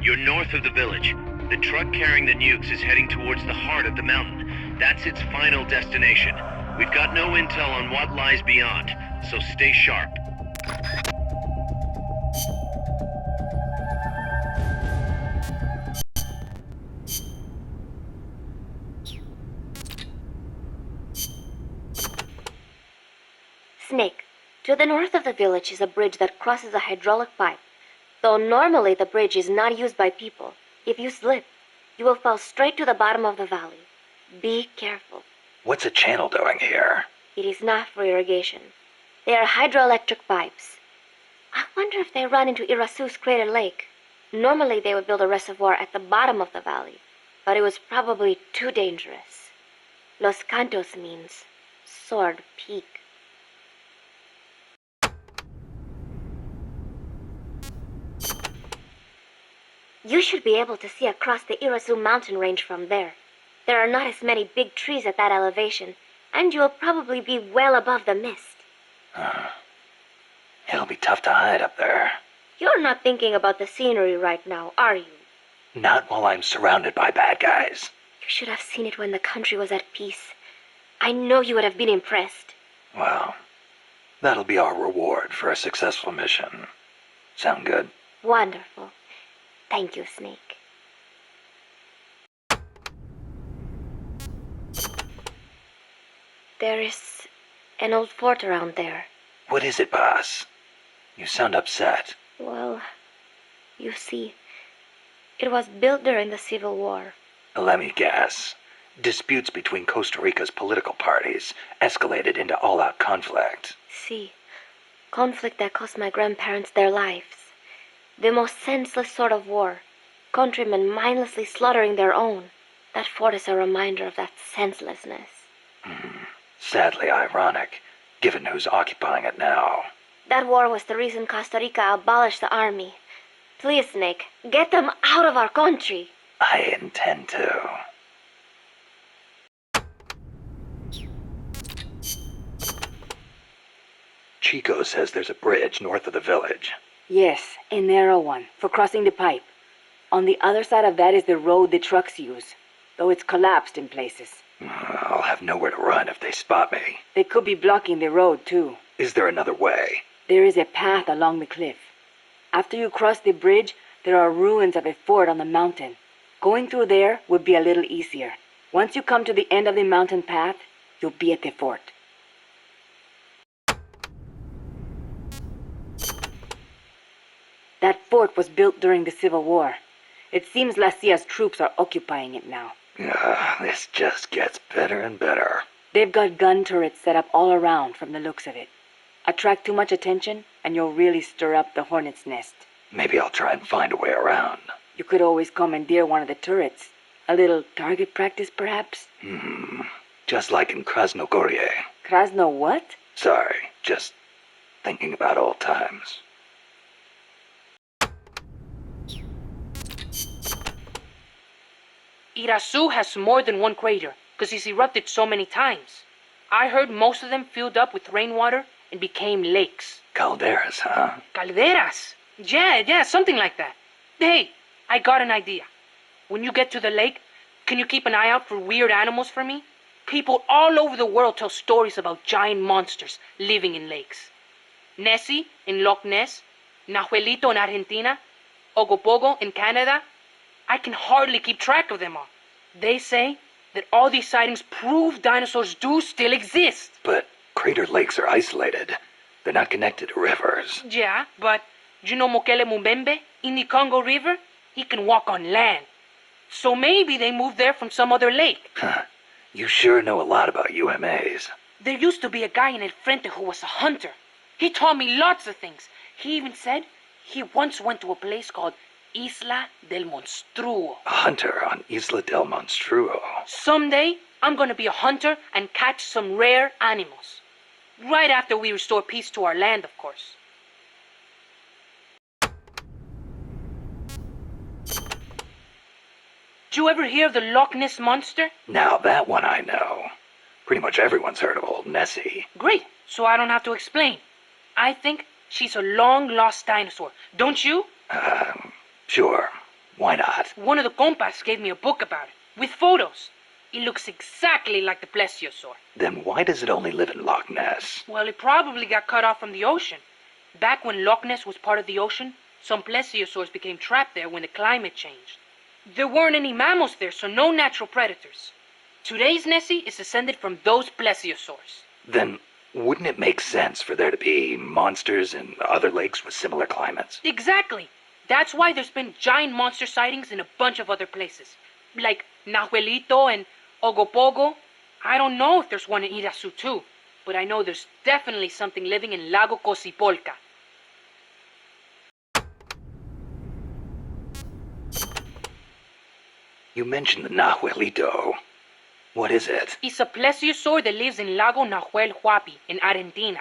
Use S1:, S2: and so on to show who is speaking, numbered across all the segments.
S1: You're north of the village. The truck carrying the nukes is heading towards the heart of the mountain. That's its final destination. We've got no intel on what lies beyond, so stay sharp.
S2: Snake, to the north of the village is a bridge that crosses a hydraulic pipe. Though normally the bridge is not used by people, if you slip, you will fall straight to the bottom of the valley. Be careful.
S3: What's a channel doing here?
S2: It is not for irrigation. They are hydroelectric pipes. I wonder if they run into Irasu's crater lake. Normally they would build a reservoir at the bottom of the valley, but it was probably too dangerous. Los Cantos means sword peak. You should be able to see across the Irasu mountain range from there. There are not as many big trees at that elevation, and you will probably be well above the mist.
S3: It'll be tough to hide up there.
S2: You're not thinking about the scenery right now, are you?
S3: Not while I'm surrounded by bad guys.
S2: You should have seen it when the country was at peace. I know you would have been impressed.
S3: Well, that'll be our reward for a successful mission. Sound good?
S2: Wonderful. Thank you, Snake. There is an old fort around there.
S3: What is it, boss? You sound upset.
S2: Well, you see, it was built during the Civil War.
S3: Let me guess. Disputes between Costa Rica's political parties escalated into all-out conflict.
S2: See, conflict that cost my grandparents their lives. The most senseless sort of war. Countrymen mindlessly slaughtering their own. That fort is a reminder of that senselessness.
S3: Sadly ironic, given who's occupying it now.
S2: That war was the reason Costa Rica abolished the army. Please, Snake, get them out of our country.
S3: I intend to. Chico says there's a bridge north of the village.
S4: Yes, a narrow one, for crossing the pipe. On the other side of that is the road the trucks use, though it's collapsed in places.
S3: I'll have nowhere to run if they spot me.
S4: They could be blocking the road, too.
S3: Is there another way?
S4: There is a path along the cliff. After you cross the bridge, there are ruins of a fort on the mountain. Going through there would be a little easier. Once you come to the end of the mountain path, you'll be at the fort. That fort was built during the Civil War. It seems La Cia's troops are occupying it now.
S3: This just gets better and better.
S4: They've got gun turrets set up all around from the looks of it. Attract too much attention, and you'll really stir up the hornet's nest.
S3: Maybe I'll try and find a way around.
S4: You could always commandeer one of the turrets. A little target practice, perhaps?
S3: Just like in Krasnogorye.
S4: Krasno what?
S3: Sorry, just thinking about old times.
S5: Irasu has more than one crater, because he's erupted so many times. I heard most of them filled up with rainwater and became lakes.
S3: Calderas, huh?
S5: Calderas? Yeah, something like that. Hey, I got an idea. When you get to the lake, can you keep an eye out for weird animals for me? People all over the world tell stories about giant monsters living in lakes. Nessie in Loch Ness, Nahuelito in Argentina, Ogopogo in Canada. I can hardly keep track of them all. They say that all these sightings prove dinosaurs do still exist.
S3: But crater lakes are isolated. They're not connected to rivers.
S5: Yeah, but you know Mokele Mumbembe in the Congo River? He can walk on land. So maybe they moved there from some other lake.
S3: You sure know a lot about UMAs.
S5: There used to be a guy in El Frente who was a hunter. He taught me lots of things. He even said he once went to a place called Isla del Monstruo.
S3: A hunter on Isla del Monstruo.
S5: Someday, I'm gonna be a hunter and catch some rare animals. Right after we restore peace to our land, of course. Did you ever hear of the Loch Ness Monster?
S3: Now that one I know. Pretty much everyone's heard of old Nessie.
S5: Great, so I don't have to explain. I think she's a long-lost dinosaur, don't you?
S3: Sure. Why not?
S5: One of the compas gave me a book about it, with photos. It looks exactly like the plesiosaur.
S3: Then why does it only live in Loch Ness?
S5: Well, it probably got cut off from the ocean. Back when Loch Ness was part of the ocean, some plesiosaurs became trapped there when the climate changed. There weren't any mammals there, so no natural predators. Today's Nessie is descended from those plesiosaurs.
S3: Then wouldn't it make sense for there to be monsters in other lakes with similar climates?
S5: Exactly. That's why there's been giant monster sightings in a bunch of other places. Like Nahuelito and Ogopogo. I don't know if there's one in Irasu too, but I know there's definitely something living in Lago Cosipolca.
S3: You mentioned the Nahuelito. What is it?
S5: It's a plesiosaur that lives in Lago Nahuel Huapi in Argentina.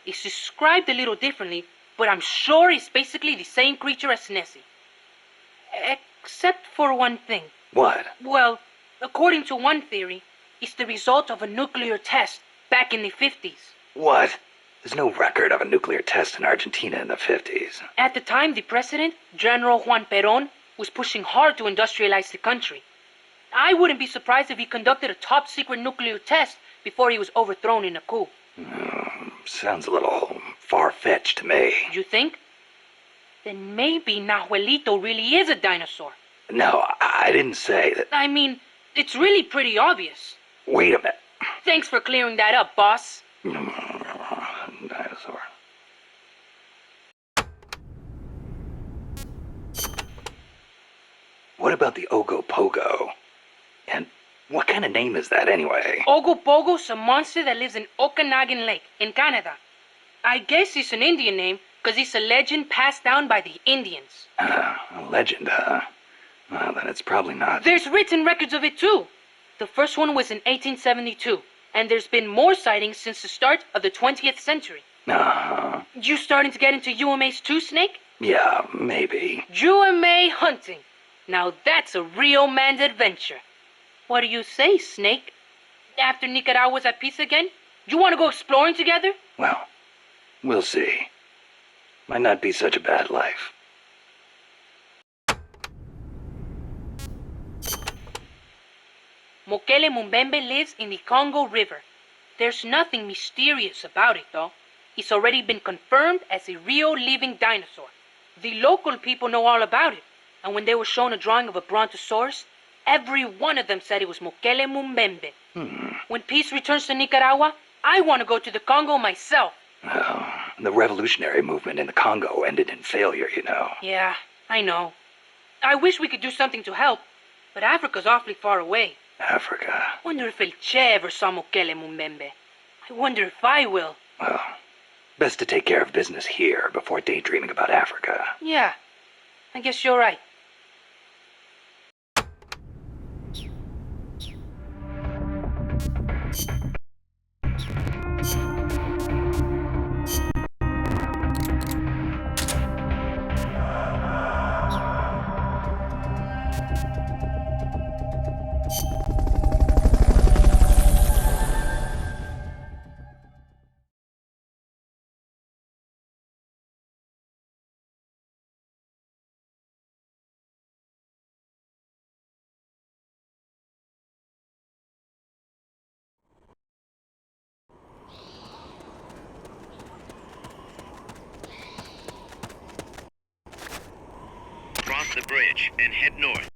S5: It's described a little differently, but I'm sure it's basically the same creature as Nessie. Except for one thing.
S3: What?
S5: Well, according to one theory, it's the result of a nuclear test back in the 50s.
S3: What? There's no record of a nuclear test in Argentina in the 50s.
S5: At the time, the president, General Juan Perón, was pushing hard to industrialize the country. I wouldn't be surprised if he conducted a top-secret nuclear test before he was overthrown in a coup.
S3: Sounds a little far-fetched to me.
S5: You think? Then maybe Nahuelito really is a dinosaur.
S3: No, I didn't say that.
S5: I mean, it's really pretty obvious.
S3: Wait a minute.
S5: Thanks for clearing that up, boss.
S3: Dinosaur. What about the Ogopogo? And what kind of name is that anyway?
S5: Ogopogo's a monster that lives in Okanagan Lake in Canada. I guess it's an Indian name because it's a legend passed down by the Indians.
S3: A legend, huh? Well, then it's probably not.
S5: There's written records of it too. The first one was in 1872, and there's been more sightings since the start of the 20th century. You starting to get into UMAs too, Snake?
S3: Yeah, maybe.
S5: UMA hunting. Now that's a real man's adventure. What do you say, Snake? After Nicaragua's at peace again, you want to go exploring together?
S3: Well, we'll see. Might not be such a bad life.
S5: Mokele Mumbembe lives in the Congo River. There's nothing mysterious about it, though. It's already been confirmed as a real living dinosaur. The local people know all about it, and when they were shown a drawing of a brontosaurus, every one of them said it was Mokele Mumbembe. When peace returns to Nicaragua, I want to go to the Congo myself.
S3: Well, the revolutionary movement in the Congo ended in failure, you know.
S5: Yeah, I know. I wish we could do something to help, but Africa's awfully far away.
S3: Africa.
S5: Wonder if El Che ever saw Mokele Mumbembe. I wonder if I will.
S3: Well, best to take care of business here before daydreaming about Africa.
S5: Yeah, I guess you're right.
S1: Cross the bridge and head north.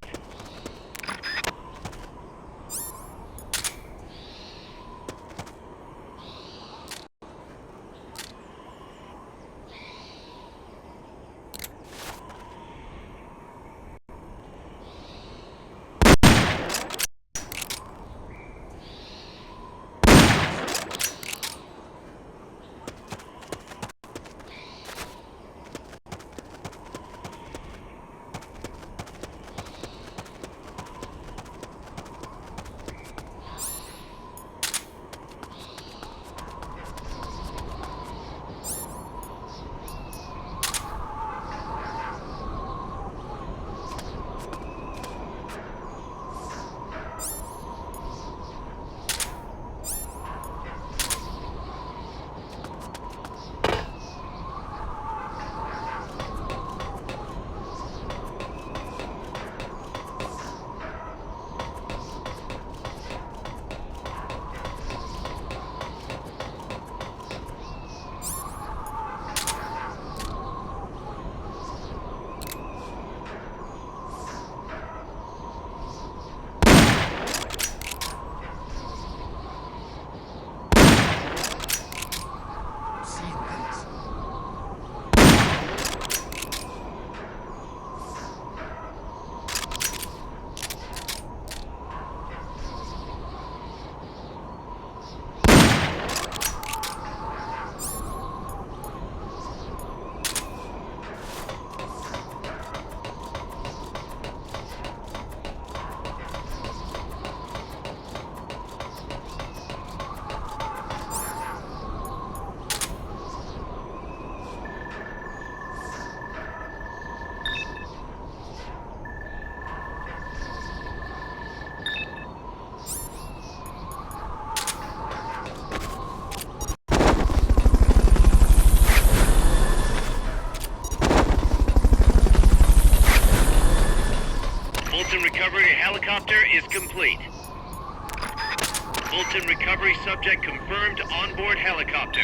S1: is complete. Fulton recovery subject confirmed onboard helicopter.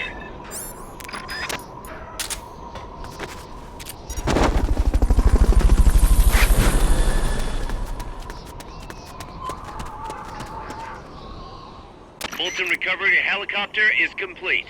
S1: Fulton recovery helicopter is complete.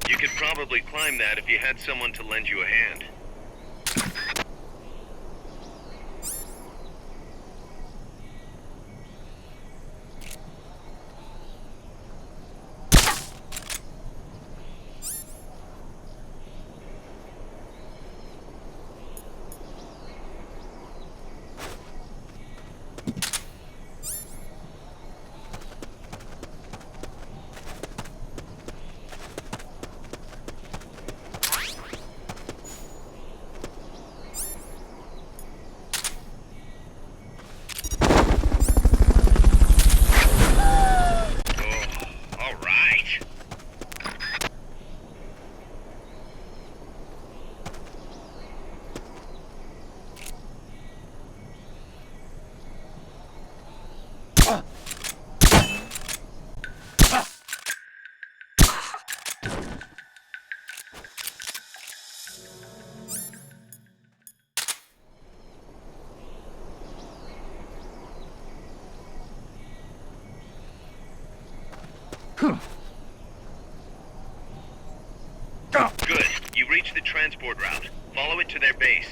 S1: You could probably climb that if you had someone to lend you a hand. Good. You reached the transport route. Follow it to their base.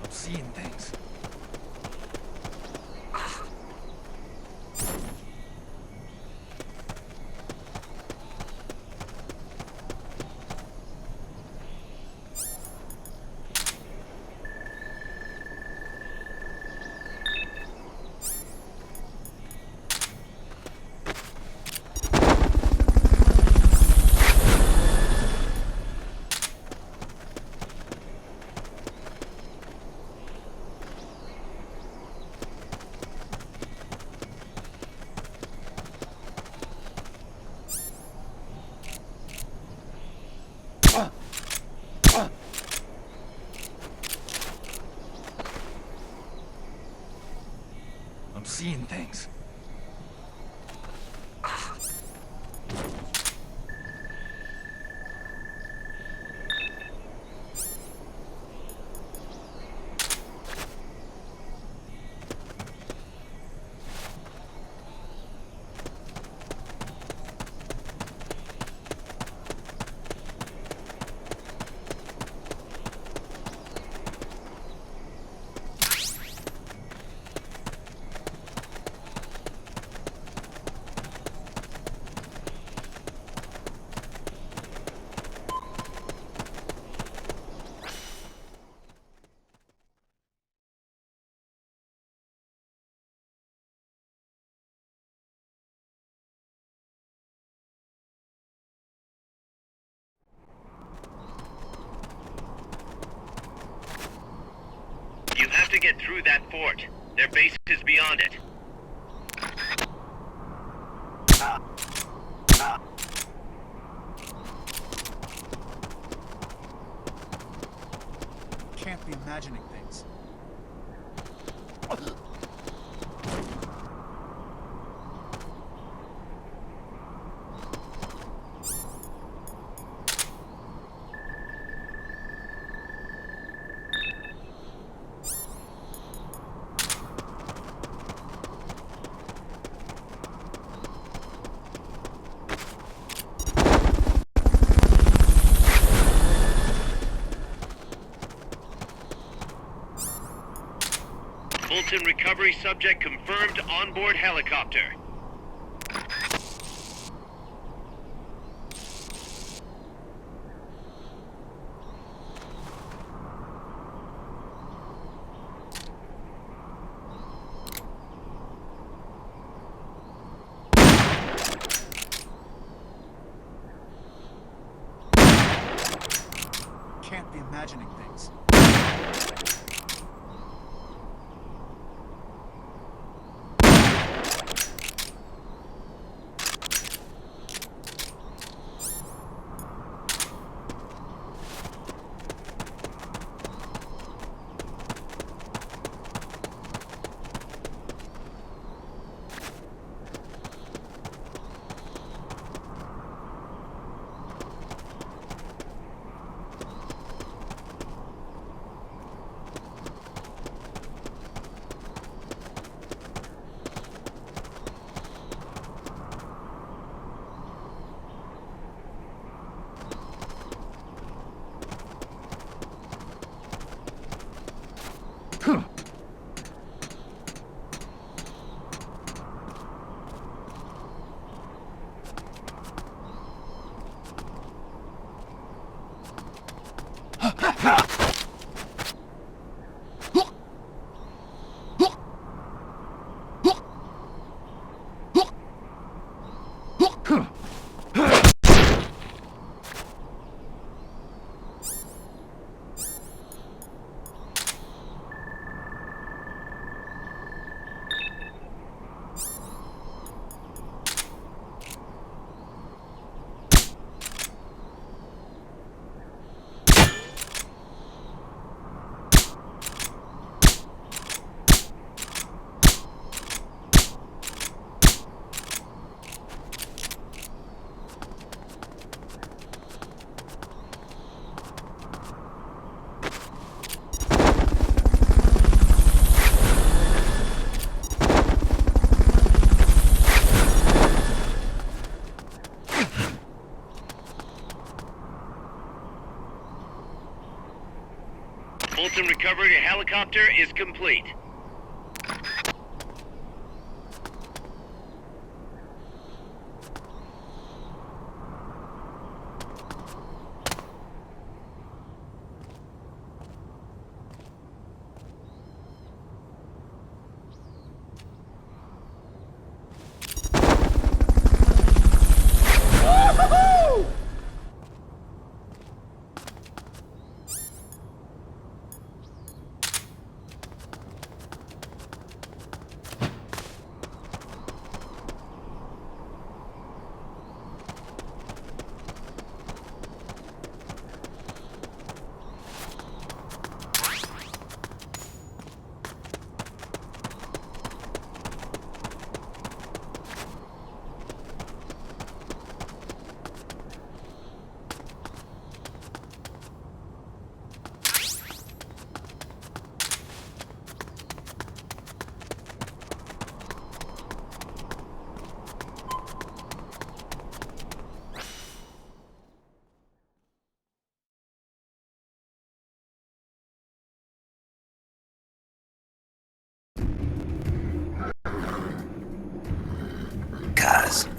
S6: Seeing things. I'm seeing things.
S1: You have to get through that fort. Their base is beyond it.
S6: Can't be imagining things.
S1: Fulton recovery subject confirmed onboard helicopter.
S6: can't be imagining things.
S1: Fulton recovery helicopter is complete.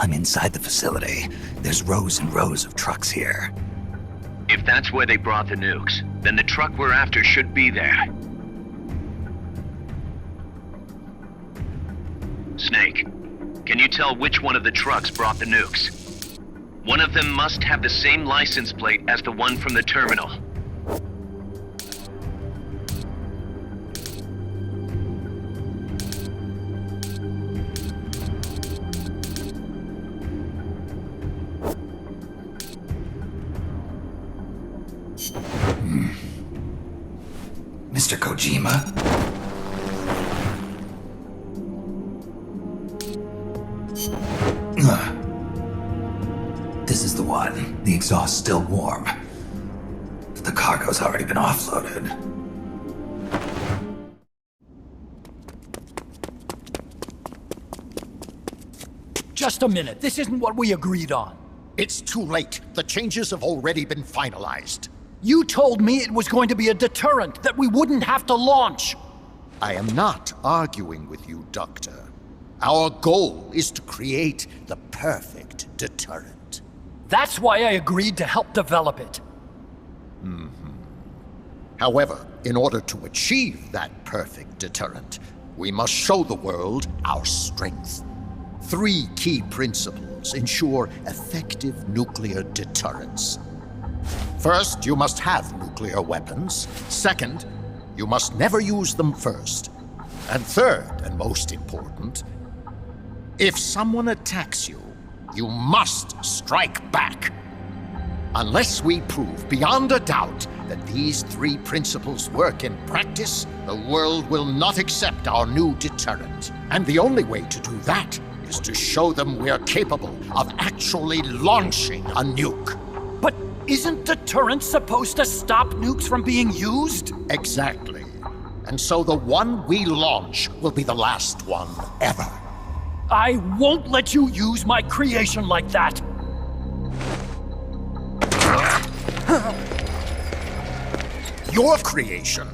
S3: I'm inside the facility. There's rows and rows of trucks here.
S1: If that's where they brought the nukes, then the truck we're after should be there. Snake, can you tell which one of the trucks brought the nukes? One of them must have the same license plate as the one from the terminal.
S3: Mr. Kojima? This is the one. The exhaust's still warm. But the cargo's already been offloaded.
S7: Just a minute. This isn't what we agreed on.
S8: It's too late. The changes have already been finalized.
S7: You told me it was going to be a deterrent, that we wouldn't have to launch.
S8: I am not arguing with you, Doctor. Our goal is to create the perfect deterrent.
S7: That's why I agreed to help develop it.
S8: However, in order to achieve that perfect deterrent, we must show the world our strength. 3 key principles ensure effective nuclear deterrence. First, you must have nuclear weapons. Second, you must never use them first. And third, and most important, if someone attacks you, you must strike back. Unless we prove beyond a doubt that these three principles work in practice, the world will not accept our new deterrent. And the only way to do that is to show them we're capable of actually launching a nuke.
S7: But isn't deterrence supposed to stop nukes from being used?
S8: Exactly. And so the one we launch will be the last one ever.
S7: I won't let you use my creation like that!
S8: Your creation?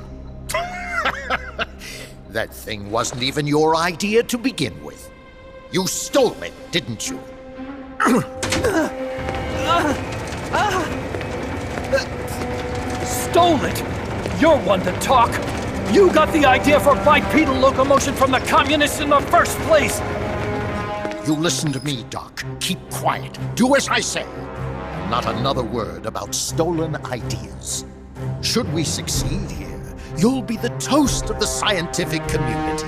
S8: That thing wasn't even your idea to begin with. You stole it, didn't you?
S7: Stole it? You're one to talk! You got the idea for bipedal locomotion from the communists in the first place!
S8: You listen to me, Doc. Keep quiet. Do as I say. And not another word about stolen ideas. Should we succeed here, you'll be the toast of the scientific community.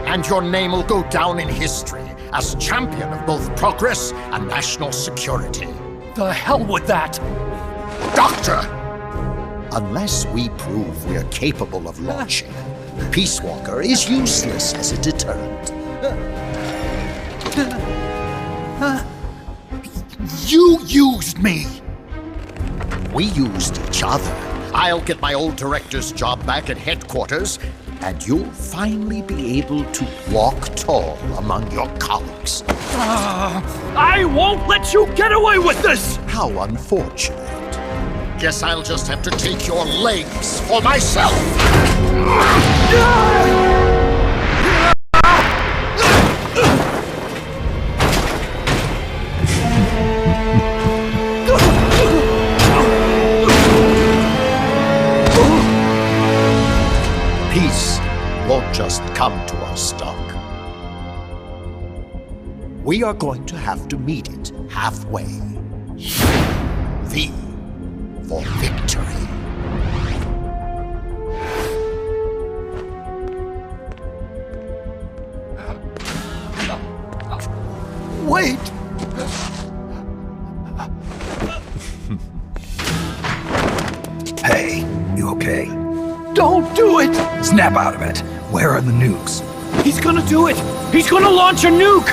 S8: And your name will go down in history as champion of both progress and national security.
S7: The hell with that!
S8: Doctor! Unless we prove we're capable of launching, Peace Walker is useless as a deterrent.
S7: You used me!
S8: We used each other. I'll get my old director's job back at headquarters, and you'll finally be able to walk tall among your colleagues.
S7: I won't let you get away with this!
S8: How unfortunate. Guess I'll just have to take your legs for myself. Peace won't just come to us, Doc. We are going to have to meet it halfway. V for victory.
S7: Wait!
S3: Hey, you okay?
S7: Don't do it!
S3: Snap out of it. Where are the nukes?
S7: He's gonna do it! He's gonna launch a nuke!